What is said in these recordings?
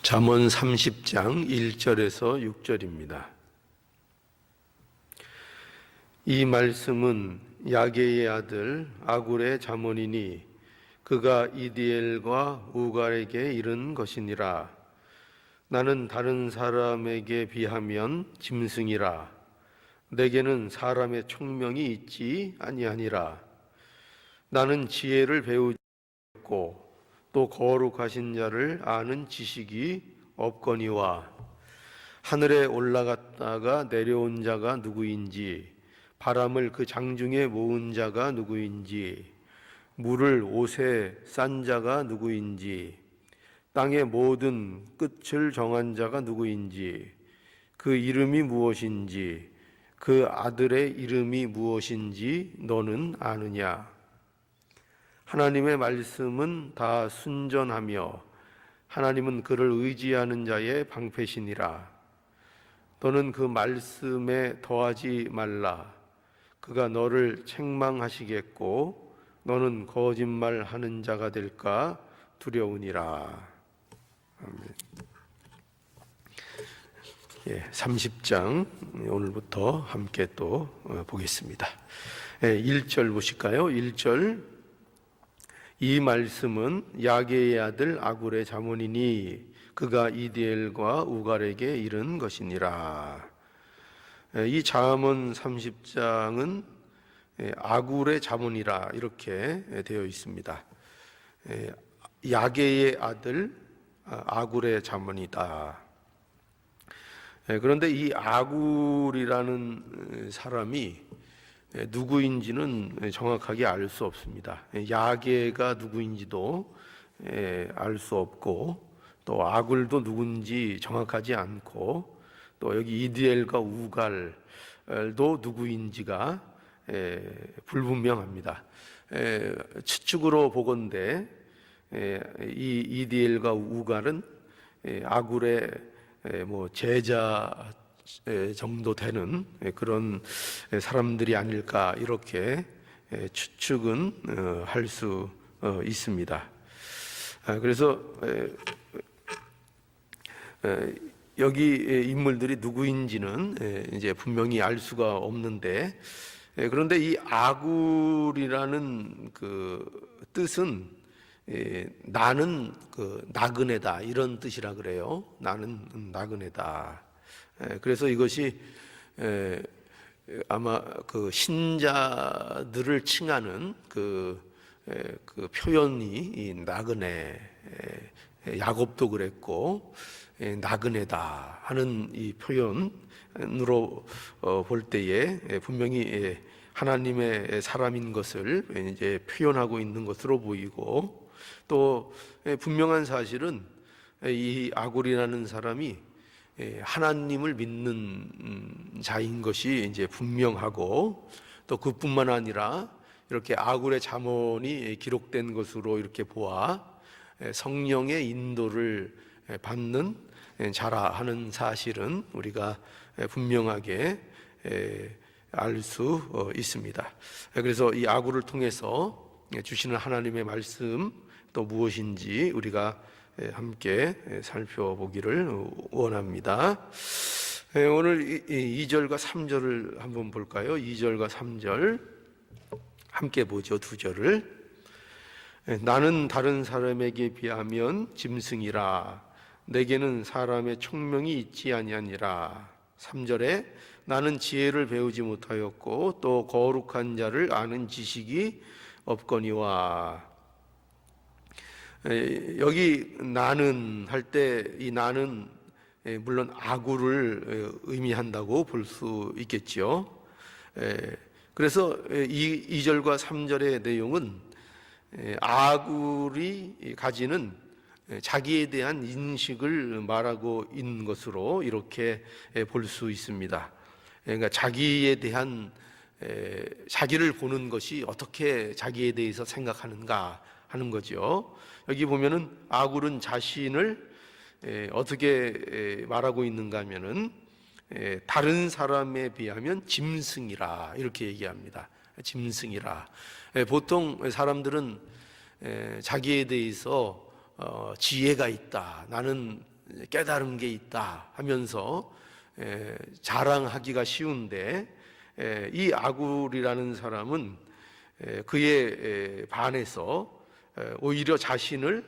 잠언 30장 1절에서 6절입니다. 이 말씀은 야게의 아들 아굴의 잠언이니 그가 이디엘과 우갈에게 이른 것이니라. 나는 다른 사람에게 비하면 짐승이라. 내게는 사람의 총명이 있지 아니하니라. 나는 지혜를 배우지 않고 또 거룩하신 자를 아는 지식이 없거니와. 하늘에 올라갔다가 내려온 자가 누구인지, 바람을 그 장중에 모은 자가 누구인지, 물을 옷에 싼 자가 누구인지, 땅의 모든 끝을 정한 자가 누구인지, 그 이름이 무엇인지, 그 아들의 이름이 무엇인지 너는 아느냐? 하나님의 말씀은 다 순전하며 하나님은 그를 의지하는 자의 방패시니라. 너는 그 말씀에 더하지 말라. 그가 너를 책망하시겠고 너는 거짓말하는 자가 될까 두려우니라. 아멘. 30장 오늘부터 함께 또 보겠습니다. 1절 보실까요? 1절. 이 말씀은 야게의 아들 아굴의 잠언이니 그가 이디엘과 우갈에게 이른 것이니라. 이 잠언 30장은 아굴의 잠언이라 이렇게 되어 있습니다. 야게의 아들 아굴의 잠언이다. 그런데 이 아굴이라는 사람이 누구인지는 정확하게 알 수 없습니다. 야게가 누구인지도 알 수 없고 또 아굴도 누군지 정확하지 않고 또 여기 이디엘과 우갈도 누구인지가 불분명합니다. 추측으로 보건대 이 이디엘과 우갈은 아굴의 제자 정도 되는 그런 사람들이 아닐까 이렇게 추측은 할 수 있습니다. 그래서 여기 인물들이 누구인지는 이제 분명히 알 수가 없는데, 그런데 이 아굴이라는 그 뜻은 나는 나그네다 이런 뜻이라 그래요. 나는 나그네다. 그래서 이것이 아마 그 신자들을 칭하는 그 표현이 이 나그네, 야곱도 그랬고 나그네다 하는 이 표현으로 볼 때에 분명히 하나님의 사람인 것을 이제 표현하고 있는 것으로 보이고, 또 분명한 사실은 이 아굴이라는 사람이 하나님을 믿는 자인 것이 이제 분명하고, 또 그뿐만 아니라 이렇게 아굴의 잠언이 기록된 것으로 이렇게 보아 성령의 인도를 받는 자라 하는 사실은 우리가 분명하게 알 수 있습니다. 그래서 이 아굴을 통해서 주시는 하나님의 말씀 또 무엇인지 우리가 함께 살펴보기를 원합니다. 오늘 2절과 3절을 한번 볼까요? 2절과 3절 함께 보죠. 두 절을. 나는 다른 사람에게 비하면 짐승이라. 내게는 사람의 총명이 있지 아니하니라. 3절에 나는 지혜를 배우지 못하였고 또 거룩한 자를 아는 지식이 없거니와. 여기 나는 할 때 이 나는 물론 아굴을 의미한다고 볼 수 있겠죠. 그래서 2절과 3절의 내용은 아굴이 가지는 자기에 대한 인식을 말하고 있는 것으로 이렇게 볼 수 있습니다. 그러니까 자기에 대한 자기를 보는 것이 어떻게 자기에 대해서 생각하는가 하는 거죠. 여기 보면은 아굴은 자신을 어떻게 말하고 있는가 하면은 다른 사람에 비하면 짐승이라 이렇게 얘기합니다. 짐승이라. 보통 사람들은 자기에 대해서 지혜가 있다. 나는 깨달은 게 있다 하면서 자랑하기가 쉬운데, 이 아굴이라는 사람은 그에 반해서 오히려 자신을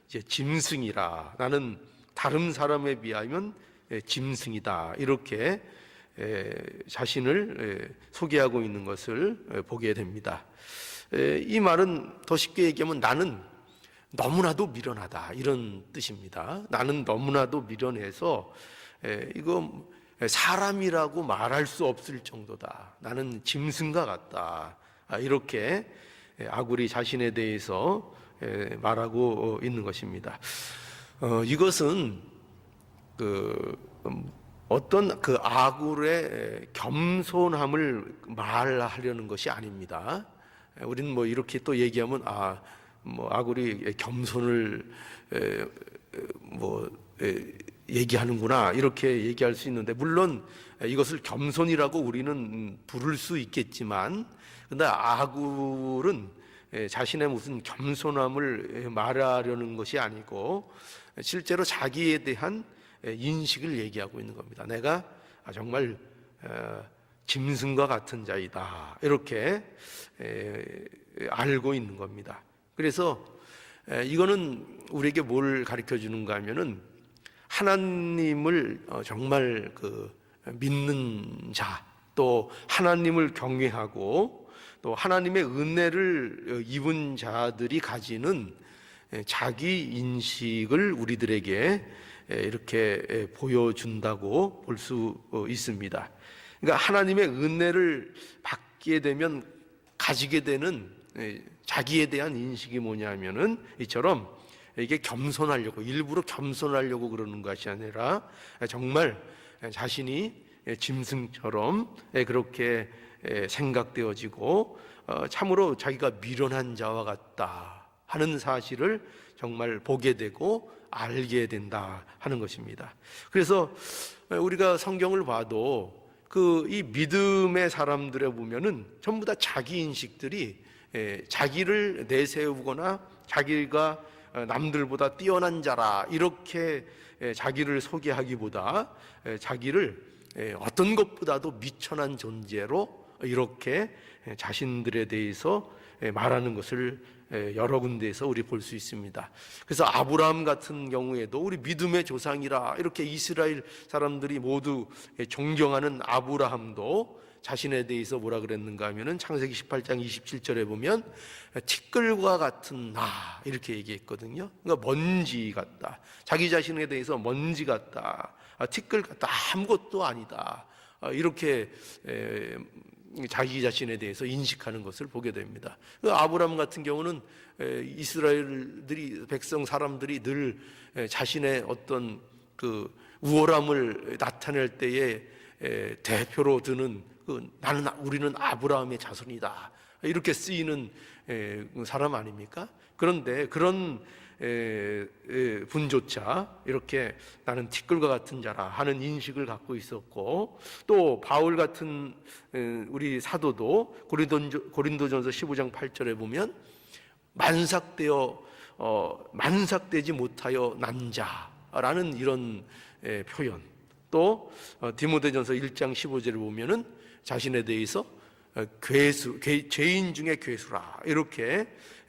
이제 짐승이라, 나는 다른 사람에 비하면 짐승이다, 이렇게 자신을 소개하고 있는 것을 보게 됩니다. 이 말은 더 쉽게 얘기하면 나는 너무나도 미련하다, 이런 뜻입니다. 나는 너무나도 미련해서 이거 사람이라고 말할 수 없을 정도다, 나는 짐승과 같다, 이렇게 아굴이 자신에 대해서 말하고 있는 것입니다. 이것은 어떤 그 아굴의 겸손함을 말하려는 것이 아닙니다. 우리는 뭐 이렇게 또 얘기하면 아굴이 겸손을 얘기하는구나, 이렇게 얘기할 수 있는데, 물론 이것을 겸손이라고 우리는 부를 수 있겠지만, 근데 아굴은 자신의 무슨 겸손함을 말하려는 것이 아니고 실제로 자기에 대한 인식을 얘기하고 있는 겁니다. 내가 정말 짐승과 같은 자이다, 이렇게 알고 있는 겁니다. 그래서 이거는 우리에게 뭘 가르쳐 주는가 하면은, 하나님을 정말 믿는 자, 또 하나님을 경외하고 또 하나님의 은혜를 입은 자들이 가지는 자기 인식을 우리들에게 이렇게 보여준다고 볼 수 있습니다. 그러니까 하나님의 은혜를 받게 되면 가지게 되는 자기에 대한 인식이 뭐냐면은, 이처럼 이게 겸손하려고, 일부러 겸손하려고 그러는 것이 아니라 정말 자신이 짐승처럼 그렇게 생각되어지고 참으로 자기가 미련한 자와 같다 하는 사실을 정말 보게 되고 알게 된다 하는 것입니다. 그래서 우리가 성경을 봐도 이 믿음의 사람들에 보면은 전부 다 자기 인식들이 자기를 내세우거나 자기가 남들보다 뛰어난 자라, 이렇게 자기를 소개하기보다 자기를 어떤 것보다도 미천한 존재로 이렇게 자신들에 대해서 말하는 것을 여러 군데에서 우리 볼 수 있습니다. 그래서 아브라함 같은 경우에도 우리 믿음의 조상이라 이렇게 이스라엘 사람들이 모두 존경하는 아브라함도 자신에 대해서 뭐라 그랬는가 하면은 창세기 18장 27절에 보면 티끌과 같은 나, 이렇게 얘기했거든요. 그러니까 먼지 같다, 자기 자신에 대해서 먼지 같다, 티끌 같다, 아무것도 아니다, 이렇게 자기 자신에 대해서 인식하는 것을 보게 됩니다. 아브라함 같은 경우는 이스라엘들이, 백성 사람들이 늘 자신의 어떤 그 우월함을 나타낼 때에 대표로 드는 우리는 아브라함의 자손이다, 이렇게 쓰이는 사람 아닙니까? 그런데 그런 분조차 이렇게 나는 티끌과 같은 자라 하는 인식을 갖고 있었고, 또 바울 같은 우리 사도도 고린도전서 15장 8절에 보면 만삭되지 못하여 난 자라는 이런 표현, 또 디모데전서 1장 15절에 보면은 자신에 대해서 죄인 중에 괴수라, 이렇게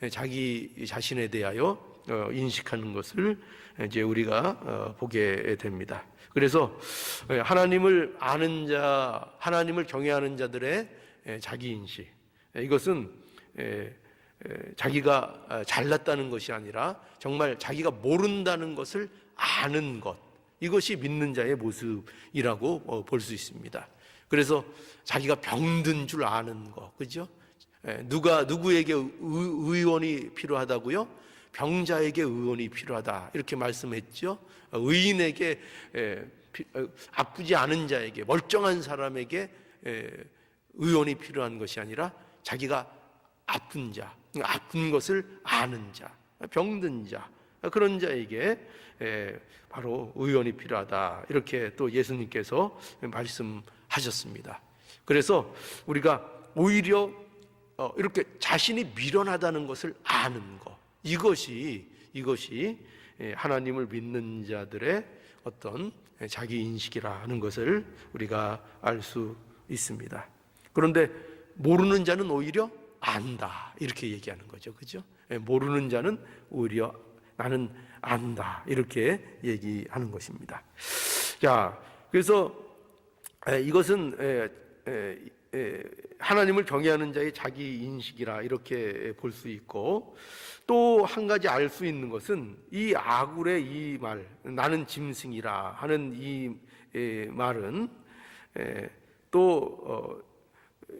자기 자신에 대하여 인식하는 것을 이제 우리가 보게 됩니다. 그래서 하나님을 아는 자, 하나님을 경외하는 자들의 자기 인식, 이것은 자기가 잘났다는 것이 아니라 정말 자기가 모른다는 것을 아는 것, 이것이 믿는 자의 모습이라고 볼 수 있습니다. 그래서 자기가 병든 줄 아는 것, 그죠? 누구에게 의원이 필요하다고요? 병자에게 의원이 필요하다, 이렇게 말씀했죠. 의인에게, 아프지 않은 자에게, 멀쩡한 사람에게 의원이 필요한 것이 아니라 자기가 아픈 자, 아픈 것을 아는 자, 병든 자, 그런 자에게 바로 의원이 필요하다, 이렇게 또 예수님께서 말씀하셨습니다. 그래서 우리가 오히려 이렇게 자신이 미련하다는 것을 아는 것, 이것이 하나님을 믿는 자들의 어떤 자기 인식이라는 것을 우리가 알 수 있습니다. 그런데 모르는 자는 오히려 안다, 이렇게 얘기하는 거죠. 그죠? 모르는 자는 오히려 나는 안다, 이렇게 얘기하는 것입니다. 자, 그래서 이것은 하나님을 경외하는 자의 자기 인식이라 이렇게 볼 수 있고, 또 한 가지 알 수 있는 것은 이 아굴의 이 말, 나는 짐승이라 하는 이 말은 또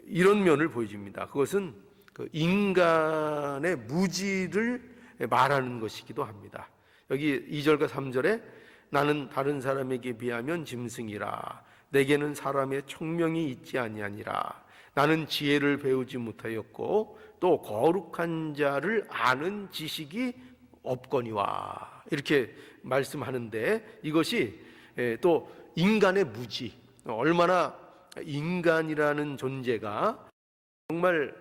이런 면을 보여줍니다. 그것은 그 인간의 무지를 말하는 것이기도 합니다. 여기 2절과 3절에 나는 다른 사람에게 비하면 짐승이라, 내게는 사람의 청명이 있지 아니하니라, 나는 지혜를 배우지 못하였고 또 거룩한 자를 아는 지식이 없거니와, 이렇게 말씀하는데, 이것이 또 인간의 무지, 얼마나 인간이라는 존재가 정말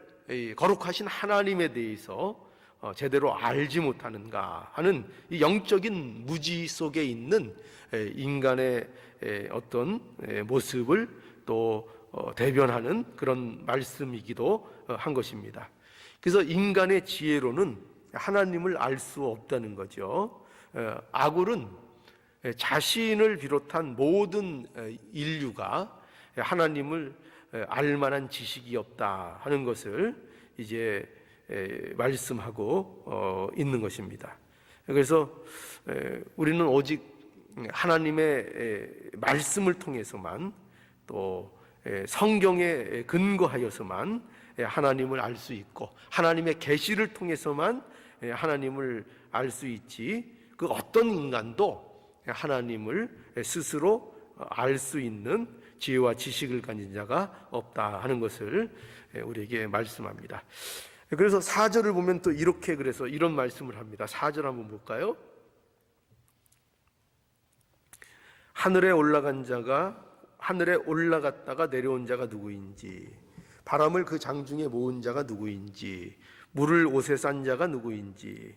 거룩하신 하나님에 대해서 제대로 알지 못하는가 하는 이 영적인 무지 속에 있는 인간의 어떤 모습을 또 대변하는 그런 말씀이기도 한 것입니다. 그래서 인간의 지혜로는 하나님을 알 수 없다는 거죠. 아굴은 자신을 비롯한 모든 인류가 하나님을 알 만한 지식이 없다 하는 것을 이제 말씀하고 있는 것입니다. 그래서 우리는 오직 하나님의 말씀을 통해서만, 또 성경에 근거하여서만 하나님을 알 수 있고, 하나님의 계시를 통해서만 하나님을 알 수 있지, 그 어떤 인간도 하나님을 스스로 알 수 있는 지혜와 지식을 가진 자가 없다 하는 것을 우리에게 말씀합니다. 그래서 4절을 보면 또 이렇게, 그래서 이런 말씀을 합니다. 4절 한번 볼까요? 하늘에 올라간 자가, 하늘에 올라갔다가 내려온 자가 누구인지, 바람을 그 장중에 모은 자가 누구인지, 물을 옷에 싼 자가 누구인지,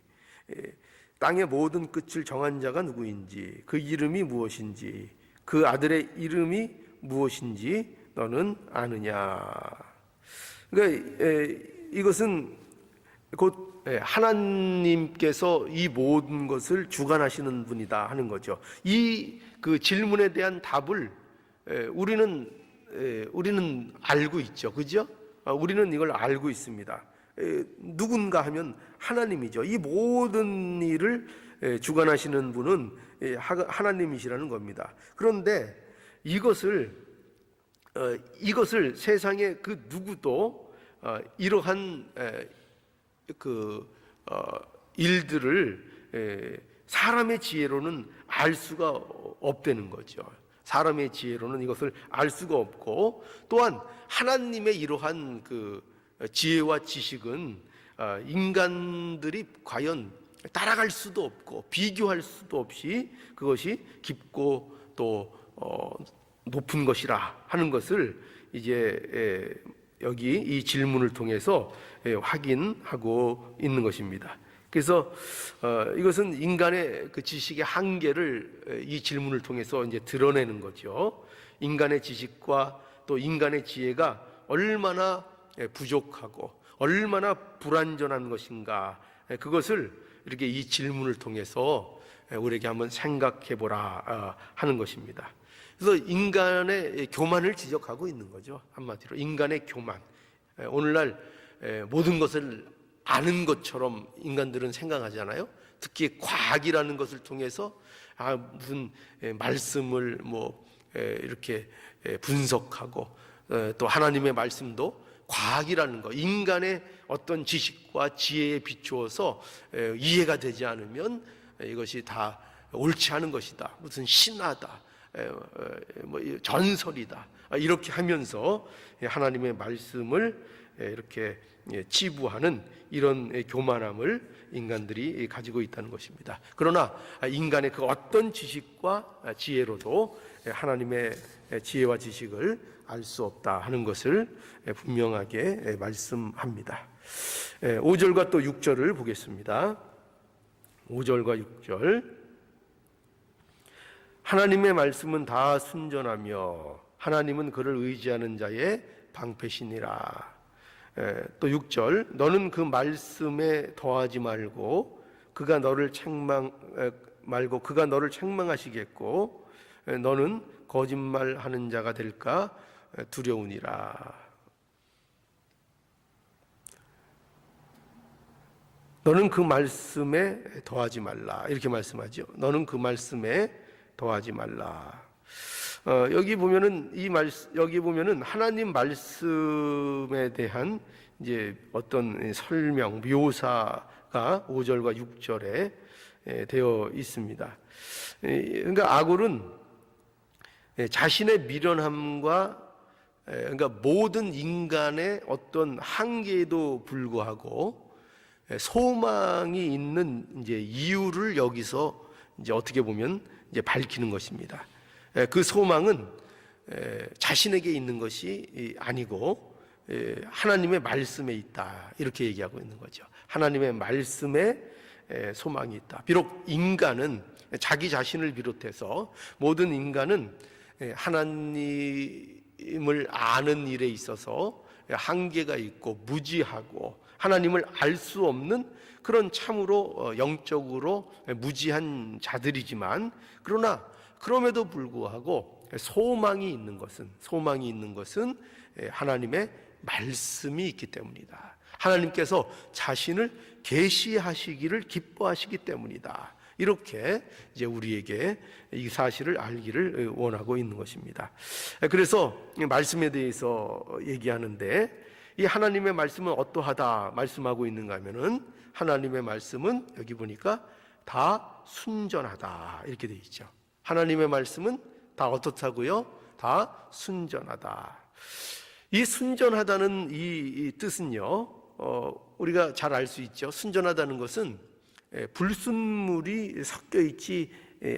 땅의 모든 끝을 정한 자가 누구인지, 그 이름이 무엇인지, 그 아들의 이름이 무엇인지 너는 아느냐. 그러니까 이것은 곧 하나님께서 이 모든 것을 주관하시는 분이다 하는 거죠. 이 그 질문에 대한 답을 우리는 알고 있죠, 그죠? 우리는 이걸 알고 있습니다. 누군가 하면 하나님이죠. 이 모든 일을 주관하시는 분은 하나님이시라는 겁니다. 그런데 이것을 세상의 그 누구도 이러한 일들을 사람의 지혜로는 알 수가 없다는 거죠. 사람의 지혜로는 이것을 알 수가 없고, 또한 하나님의 이러한 그 지혜와 지식은 인간들이 과연 따라갈 수도 없고 비교할 수도 없이 그것이 깊고 또 높은 것이라 하는 것을 이제 여기 이 질문을 통해서 확인하고 있는 것입니다. 그래서 이것은 인간의 그 지식의 한계를 이 질문을 통해서 이제 드러내는 거죠. 인간의 지식과 또 인간의 지혜가 얼마나 부족하고 얼마나 불완전한 것인가, 그것을 이렇게 이 질문을 통해서 우리에게 한번 생각해 보라 하는 것입니다. 그래서 인간의 교만을 지적하고 있는 거죠. 한마디로 인간의 교만. 오늘날 모든 것을 아는 것처럼 인간들은 생각하잖아요. 특히 과학이라는 것을 통해서 무슨 말씀을 이렇게 분석하고, 또 하나님의 말씀도 과학이라는 거, 인간의 어떤 지식과 지혜에 비추어서 이해가 되지 않으면 이것이 다 옳지 않은 것이다, 무슨 신화다, 전설이다, 이렇게 하면서 하나님의 말씀을 이렇게 치부하는 이런 교만함을 인간들이 가지고 있다는 것입니다. 그러나 인간의 그 어떤 지식과 지혜로도 하나님의 지혜와 지식을 알 수 없다 하는 것을 분명하게 말씀합니다. 5절과 또 6절을 보겠습니다. 5절과 6절. 하나님의 말씀은 다 순전하며 하나님은 그를 의지하는 자의 방패시니라. 또 6절. 너는 그 말씀에 더하지 말고 그가 너를 책망하시겠고 너는 거짓말하는 자가 될까 두려우니라. 너는 그 말씀에 더하지 말라. 이렇게 말씀하죠. 너는 그 말씀에 더하지 말라. 여기 보면은 여기 보면은 하나님 말씀에 대한 이제 어떤 설명, 묘사가 5절과 6절에 되어 있습니다. 그러니까 아굴은 자신의 미련함과 그러니까 모든 인간의 어떤 한계에도 불구하고 소망이 있는 이제 이유를 여기서 이제 어떻게 보면 이제 밝히는 것입니다. 그 소망은 자신에게 있는 것이 아니고 하나님의 말씀에 있다, 이렇게 얘기하고 있는 거죠. 하나님의 말씀에 소망이 있다. 비록 인간은 자기 자신을 비롯해서 모든 인간은 하나님을 아는 일에 있어서 한계가 있고 무지하고 하나님을 알 수 없는 그런 참으로 영적으로 무지한 자들이지만, 그러나 그럼에도 불구하고 소망이 있는 것은 하나님의 말씀이 있기 때문이다. 하나님께서 자신을 계시하시기를 기뻐하시기 때문이다. 이렇게 이제 우리에게 이 사실을 알기를 원하고 있는 것입니다. 그래서 말씀에 대해서 얘기하는데, 이 하나님의 말씀은 어떠하다 말씀하고 있는가 하면은, 하나님의 말씀은 여기 보니까 다 순전하다 이렇게 되어 있죠. 하나님의 말씀은 다 어떻다고요? 다 순전하다. 이 순전하다는 이 뜻은요, 우리가 잘 알 수 있죠. 순전하다는 것은 불순물이 섞여 있지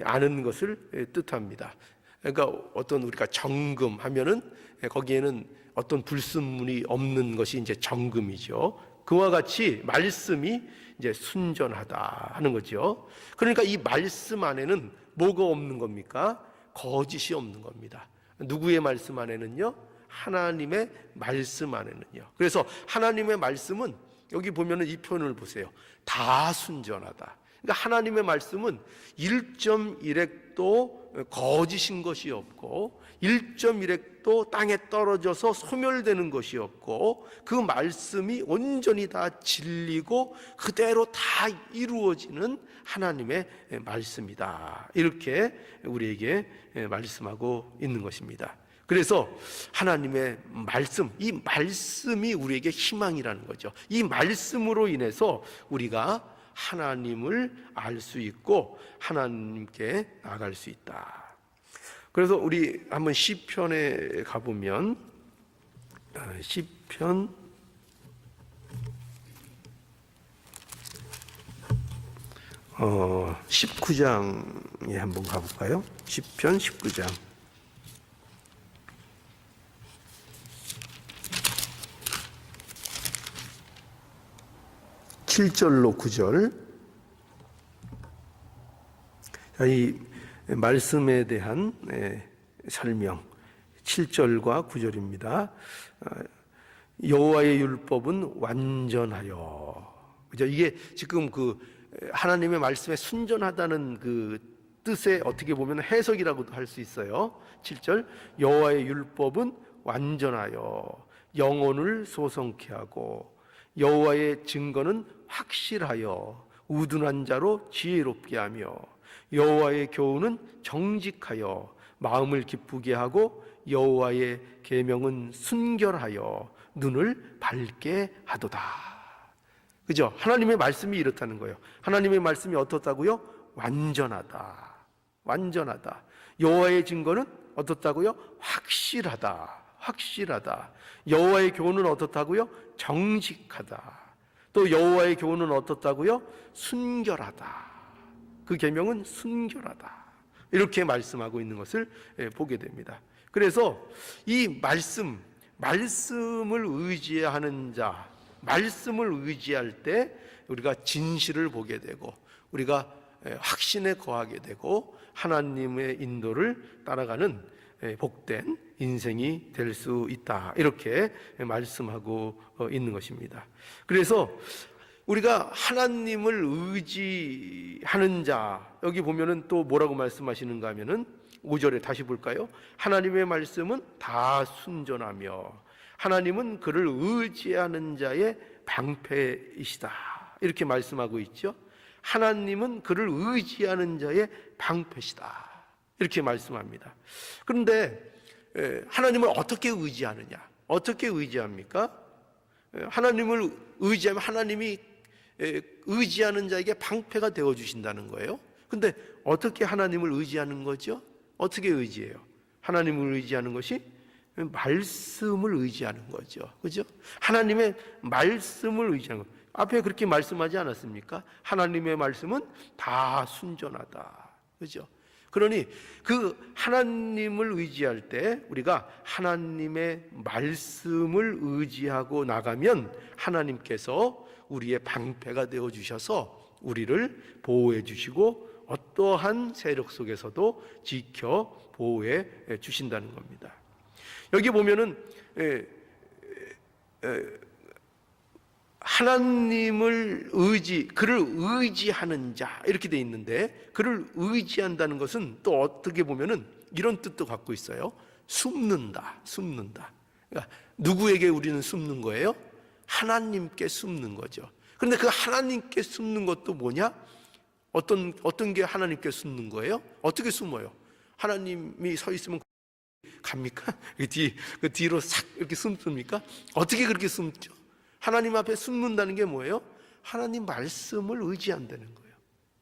않은 것을 뜻합니다. 그러니까 어떤 우리가 정금 하면은 거기에는 어떤 불순물이 없는 것이 이제 정금이죠. 그와 같이 말씀이 이제 순전하다 하는 거죠. 그러니까 이 말씀 안에는 뭐가 없는 겁니까? 거짓이 없는 겁니다. 누구의 말씀 안에는요? 하나님의 말씀 안에는요. 그래서 하나님의 말씀은 여기 보면은 이 표현을 보세요. 다 순전하다. 그러니까 하나님의 말씀은 1.1획도 거짓인 것이 없고 1.1획도 땅에 떨어져서 소멸되는 것이 없고, 그 말씀이 온전히 다 진리고 그대로 다 이루어지는 하나님의 말씀이다. 이렇게 우리에게 말씀하고 있는 것입니다. 그래서 하나님의 말씀, 이 말씀이 우리에게 희망이라는 거죠. 이 말씀으로 인해서 우리가 하나님을 알 수 있고 하나님께 나아갈 수 있다. 그래서 우리 한번 시편에 가보면, 시편 19장에 한번 가볼까요? 시편 19장. 7절로 9절. 이 말씀에 대한 설명, 7절과 9절입니다. 여호와의 율법은 완전하여. 그죠? 이게 지금 그 하나님의 말씀에 순전하다는 그 뜻의 어떻게 보면 해석이라고도 할 수 있어요. 7절, 여호와의 율법은 완전하여 영혼을 소성케 하고 여호와의 증거는 확실하여 우둔한 자로 지혜롭게 하며 여호와의 교훈은 정직하여 마음을 기쁘게 하고 여호와의 계명은 순결하여 눈을 밝게 하도다. 그죠? 하나님의 말씀이 이렇다는 거예요. 하나님의 말씀이 어떻다고요? 완전하다. 완전하다. 여호와의 증거는 어떻다고요? 확실하다. 확실하다. 여호와의 교훈은 어떻다고요? 정직하다. 또 여호와의 교훈은 어떻다고요? 순결하다. 그 계명은 순결하다. 이렇게 말씀하고 있는 것을 보게 됩니다. 그래서 이 말씀을 의지하는 자, 말씀을 의지할 때 우리가 진실을 보게 되고 우리가 확신에 거하게 되고 하나님의 인도를 따라가는 복된 인생이 될 수 있다, 이렇게 말씀하고 있는 것입니다. 그래서 우리가 하나님을 의지하는 자, 여기 보면은 또 뭐라고 말씀하시는가 하면은 5절에 다시 볼까요? 하나님의 말씀은 다 순전하며 하나님은 그를 의지하는 자의 방패이시다, 이렇게 말씀하고 있죠. 하나님은 그를 의지하는 자의 방패시다, 이렇게 말씀합니다. 그런데 하나님을 어떻게 의지하느냐? 어떻게 의지합니까? 하나님을 의지하면 하나님이 의지하는 자에게 방패가 되어주신다는 거예요. 근데 어떻게 하나님을 의지하는 거죠? 어떻게 의지해요? 하나님을 의지하는 것이 말씀을 의지하는 거죠. 그죠? 하나님의 말씀을 의지하는 거. 앞에 그렇게 말씀하지 않았습니까? 하나님의 말씀은 다 순전하다. 그죠? 그러니 그 하나님을 의지할 때 우리가 하나님의 말씀을 의지하고 나가면 하나님께서 우리의 방패가 되어 주셔서 우리를 보호해 주시고 어떠한 세력 속에서도 지켜 보호해 주신다는 겁니다. 여기 보면은 하나님을 그를 의지하는 자, 이렇게 돼 있는데, 그를 의지한다는 것은 또 어떻게 보면은 이런 뜻도 갖고 있어요. 숨는다. 그러니까 누구에게 우리는 숨는 거예요? 하나님께 숨는 거죠. 그런데 그 하나님께 숨는 것도 뭐냐? 어떤 게 하나님께 숨는 거예요? 어떻게 숨어요? 하나님이 서 있으면 갑니까? 그 뒤로 싹 이렇게 숨습니까? 어떻게 그렇게 숨죠? 하나님 앞에 숨는다는 게 뭐예요? 하나님 말씀을 의지한다는 거예요.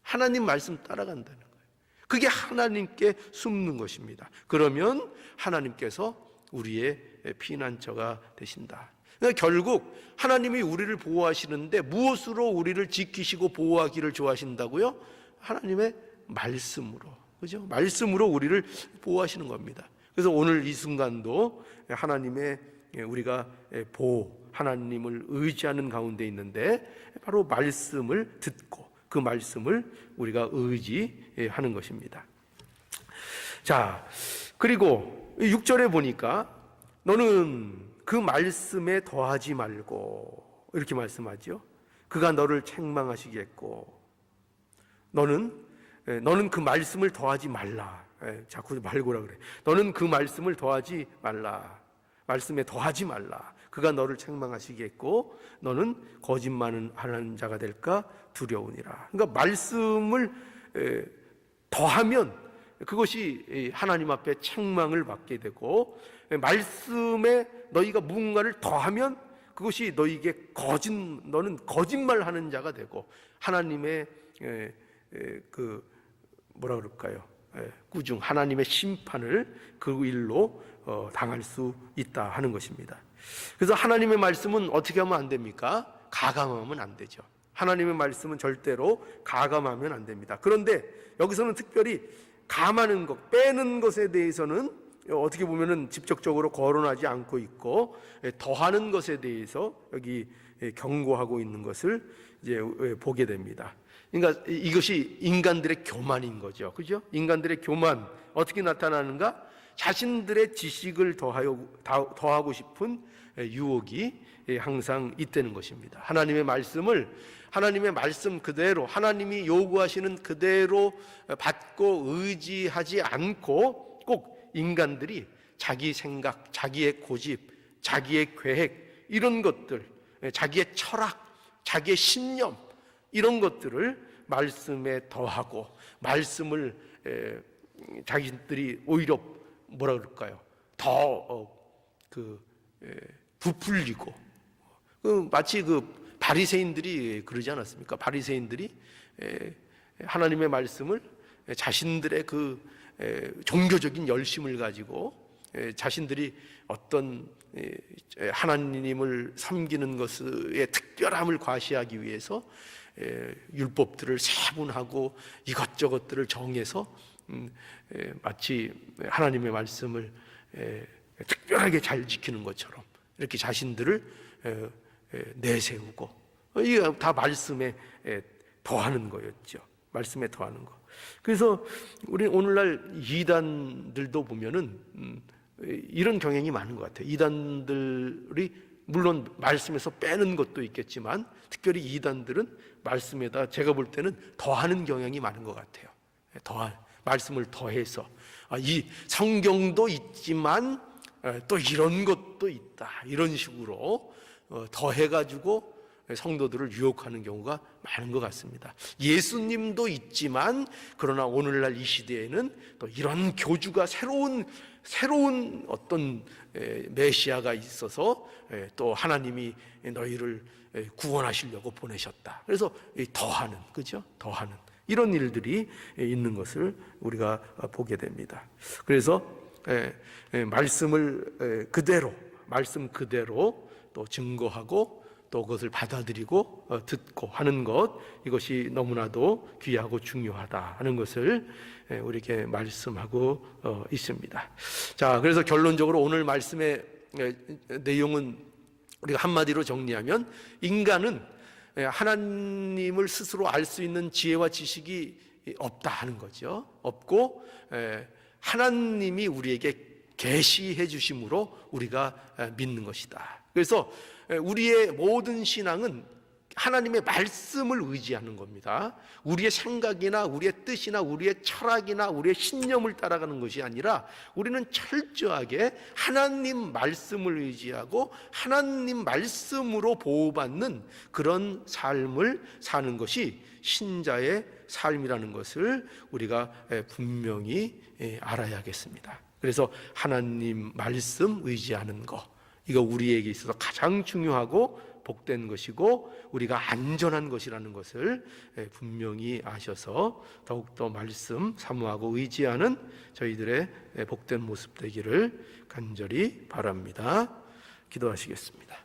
하나님 말씀 따라간다는 거예요. 그게 하나님께 숨는 것입니다. 그러면 하나님께서 우리의 피난처가 되신다. 그러니까 결국 하나님이 우리를 보호하시는데 무엇으로 우리를 지키시고 보호하기를 좋아하신다고요? 하나님의 말씀으로. 그죠? 말씀으로 우리를 보호하시는 겁니다. 그래서 오늘 이 순간도 하나님의 우리가 보호, 하나님을 의지하는 가운데 있는데 바로 말씀을 듣고 그 말씀을 우리가 의지하는 것입니다. 자, 그리고 6절에 보니까 너는 그 말씀에 더하지 말고, 이렇게 말씀하죠. 그가 너를 책망하시겠고 너는 그 말씀을 더하지 말라. 자꾸 말고라 그래. 너는 그 말씀을 더하지 말라. 말씀에 더하지 말라. 그가 너를 책망하시겠고 너는 거짓말하는 자가 될까 두려우니라. 그러니까 말씀을 더하면 그것이 하나님 앞에 책망을 받게 되고, 말씀에 너희가 무언가를 더하면 그것이 너희에게 너는 거짓말하는 자가 되고 하나님의 그 뭐라 그럴까요? 꾸중, 하나님의 심판을 그 일로 당할 수 있다 하는 것입니다. 그래서 하나님의 말씀은 어떻게 하면 안 됩니까? 가감하면 안 되죠. 하나님의 말씀은 절대로 가감하면 안 됩니다. 그런데 여기서는 특별히 감하는 것, 빼는 것에 대해서는 어떻게 보면은 직접적으로 거론하지 않고 있고, 더하는 것에 대해서 여기 경고하고 있는 것을 이제 보게 됩니다. 그러니까 이것이 인간들의 교만인 거죠. 그죠? 인간들의 교만, 어떻게 나타나는가? 자신들의 지식을 더하고 싶은 유혹이 항상 있다는 것입니다. 하나님의 말씀 그대로, 하나님이 요구하시는 그대로 받고 의지하지 않고 꼭 인간들이 자기 생각, 자기의 고집, 자기의 계획, 이런 것들, 자기의 철학, 자기의 신념, 이런 것들을 말씀에 더하고, 말씀을 자기들이 오히려 뭐라 그럴까요? 더 부풀리고, 마치 그 바리새인들이 그러지 않았습니까? 바리새인들이 하나님의 말씀을 자신들의 그 종교적인 열심을 가지고 자신들이 어떤 하나님을 섬기는 것의 특별함을 과시하기 위해서 율법들을 세분하고 이것저것들을 정해서 마치 하나님의 말씀을 특별하게 잘 지키는 것처럼 이렇게 자신들을 내세우고, 이게 다 말씀에 더하는 거였죠. 말씀에 더하는 것. 그래서 우리 오늘날 이단들도 보면은 이런 경향이 많은 것 같아요. 이단들이 물론 말씀에서 빼는 것도 있겠지만 특별히 이단들은 말씀에다 제가 볼 때는 더하는 경향이 많은 것 같아요. 말씀을 더해서 이 성경도 있지만 또 이런 것도 있다, 이런 식으로 더해가지고 성도들을 유혹하는 경우가 많은 것 같습니다. 예수님도 있지만 그러나 오늘날 이 시대에는 또 이런 교주가 새로운 어떤 메시아가 있어서 또 하나님이 너희를 구원하시려고 보내셨다. 그래서 더하는, 그죠? 더하는 이런 일들이 있는 것을 우리가 보게 됩니다. 그래서 말씀을 그대로, 말씀 그대로 또 증거하고 또 그것을 받아들이고 듣고 하는 것, 이것이 너무나도 귀하고 중요하다 하는 것을 우리에게 말씀하고 있습니다. 자, 그래서 결론적으로 오늘 말씀의 내용은 우리가 한마디로 정리하면 인간은 하나님을 스스로 알 수 있는 지혜와 지식이 없다 하는 거죠. 없고 하나님이 우리에게 계시해 주심으로 우리가 믿는 것이다. 그래서 우리의 모든 신앙은 하나님의 말씀을 의지하는 겁니다. 우리의 생각이나 우리의 뜻이나 우리의 철학이나 우리의 신념을 따라가는 것이 아니라 우리는 철저하게 하나님 말씀을 의지하고 하나님 말씀으로 보호받는 그런 삶을 사는 것이 신자의 삶이라는 것을 우리가 분명히 알아야겠습니다. 그래서 하나님 말씀 의지하는 것, 이거 우리에게 있어서 가장 중요하고 복된 것이고 우리가 안전한 것이라는 것을 분명히 아셔서 더욱더 말씀 사모하고 의지하는 저희들의 복된 모습 되기를 간절히 바랍니다. 기도하시겠습니다.